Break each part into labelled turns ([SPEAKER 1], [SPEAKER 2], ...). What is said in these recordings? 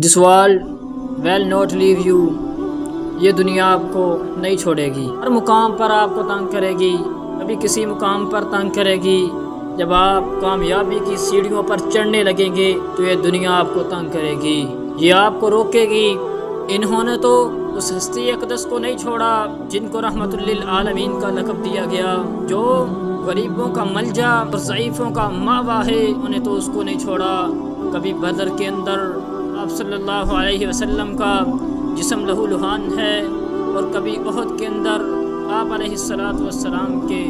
[SPEAKER 1] This world will not leave you. یہ دنیا آپ کو نہیں چھوڑے گی، ہر مقام پر آپ کو تنگ کرے گی، کبھی کسی مقام پر تنگ کرے گی۔ جب آپ کامیابی کی سیڑھیوں پر چڑھنے لگیں گے تو یہ دنیا آپ کو تنگ کرے گی، یہ آپ کو روکے گی۔ انہوں نے تو اس ہستی اقدس کو نہیں چھوڑا جن کو رحمت للعالمین کا لقب دیا گیا، جو غریبوں کا ملجا اور ضعیفوں کا ماوا ہے، انہیں تو اس کو نہیں چھوڑا۔ کبھی بدر کے اندر آپ صلی اللہ علیہ وسلم کا جسم لہو لہان ہے، اور کبھی احد کے اندر آپ علیہ السلام کے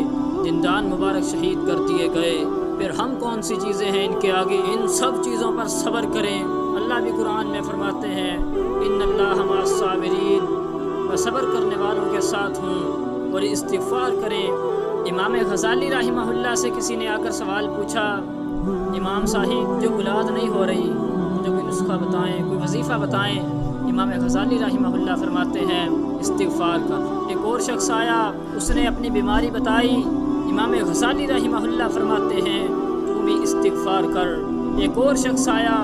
[SPEAKER 1] دندان مبارک شہید کر دیے گئے۔ پھر ہم کون سی چیزیں ہیں ان کے آگے؟ ان سب چیزوں پر صبر کریں۔ اللہ بھی قرآن میں فرماتے ہیں ان اللہ مع الصابرین، میں صبر کرنے والوں کے ساتھ ہوں، اور استغفار کریں۔ امام غزالی رحمہ اللہ سے کسی نے آ کر سوال پوچھا، امام صاحب جو اولاد نہیں ہو رہی، مجھے کوئی نسخہ بتائیں، کوئی وظیفہ بتائیں۔ امام غزالی رحمہ اللہ فرماتے ہیں استغفار کر۔ ایک اور شخص آیا، اس نے اپنی بیماری بتائی، امام غزالی رحمہ اللہ فرماتے ہیں تو بھی استغفار کر۔ ایک اور شخص آیا،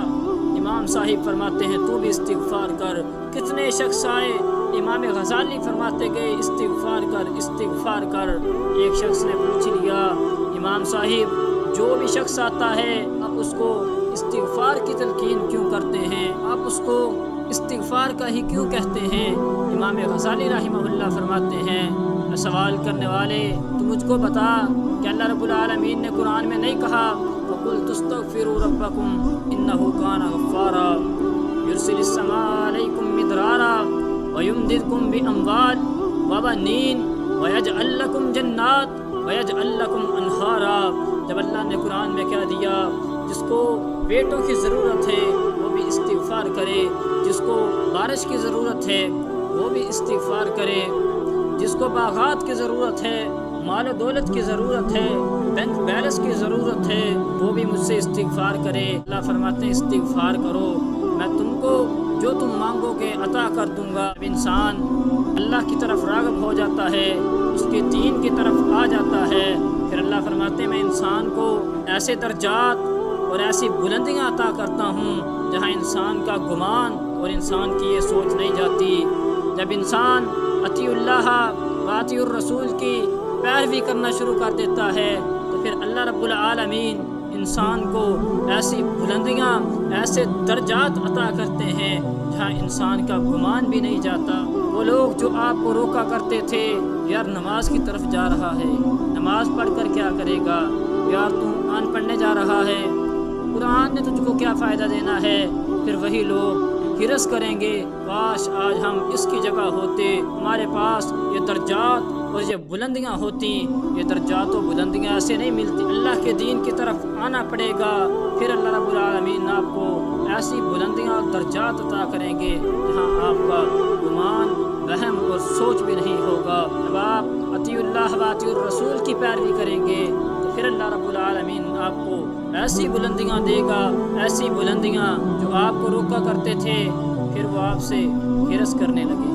[SPEAKER 1] امام صاحب فرماتے ہیں تو بھی استغفار کر۔ کتنے شخص آئے، امام غزالی فرماتے گئے استغفار کر استغفار کر۔ ایک شخص نے پوچھ لیا، امام صاحب جو بھی شخص آتا ہے آپ اس کو استغفار کی تلقین کیوں کرتے ہیں، آپ اس کو استغفار کا ہی کیوں کہتے ہیں؟ امام غزالی رحمہ اللہ فرماتے ہیں سوال کرنے والے تو مجھ کو بتا کہ اللہ رب العالمین نے قرآن میں نہیں کہا فَقُلْتُ اسْتَغْفِرُوا رَبَّكُمْ إِنَّهُ كَانَ غَفَّارًا يُرْسِلِ السَّمَاءَ عَلَيْكُمْ مِدْرَارًا وَيُمْدِدْكُمْ بِأَمْوَالٍ وَبَنِينَ وَيَجْعَلْ لَكُمْ جَنَّاتٍ وَيَجْعَلْ لَكُمْ أَنْهَارًا۔ جب اللہ نے قرآن میں کیا دیا، جس کو بیٹوں کی ضرورت ہے وہ بھی استغفار کرے، جس کو بارش کی ضرورت ہے وہ بھی استغفار کرے، جس کو باغات کی ضرورت ہے، مال و دولت کی ضرورت ہے، بینک بیلنس کی ضرورت ہے، وہ بھی مجھ سے استغفار کرے۔ اللہ فرماتے ہیں استغفار کرو، میں تم کو جو تم مانگو گے عطا کر دوں گا۔ جب انسان اللہ کی طرف راغب ہو جاتا ہے، اس کے دین کی طرف آ جاتا ہے، پھر اللہ فرماتے ہیں میں انسان کو ایسے درجات اور ایسی بلندیاں عطا کرتا ہوں جہاں انسان کا گمان اور انسان کی یہ سوچ نہیں جاتی۔ جب انسان اطیع اللہ و اطیع الرسول کی پیروی کرنا شروع کر دیتا ہے تو پھر اللہ رب العالمین انسان کو ایسی بلندیاں، ایسے درجات عطا کرتے ہیں جہاں انسان کا گمان بھی نہیں جاتا۔ وہ لوگ جو آپ کو روکا کرتے تھے، یار نماز کی طرف جا رہا ہے، نماز پڑھ کر کیا کرے گا، یار تم قرآن پڑھنے جا رہا ہے، قرآن نے تجھ کو کیا فائدہ دینا ہے، پھر وہی لوگ ہرس کریں گے کاش آج ہم اس کی جگہ ہوتے، ہمارے پاس یہ درجات اور یہ بلندیاں ہوتی۔ یہ درجات و بلندیاں ایسے نہیں ملتی، اللہ کے دین کی طرف آنا پڑے گا، پھر اللہ رب العالمین آپ کو ایسی بلندیاں اور درجات عطا کریں گے جہاں آپ کا گمان، وہم اور سوچ بھی نہیں ہوگا۔ جب آپ اطیع اللہ و اطیع الرسول کی پیروی کریں گے تو پھر اللہ رب العالمین آپ کو ایسی بلندیاں دے گا، ایسی بلندیاں جو آپ کو روکا کرتے تھے، پھر وہ آپ سے ہرس کرنے لگے۔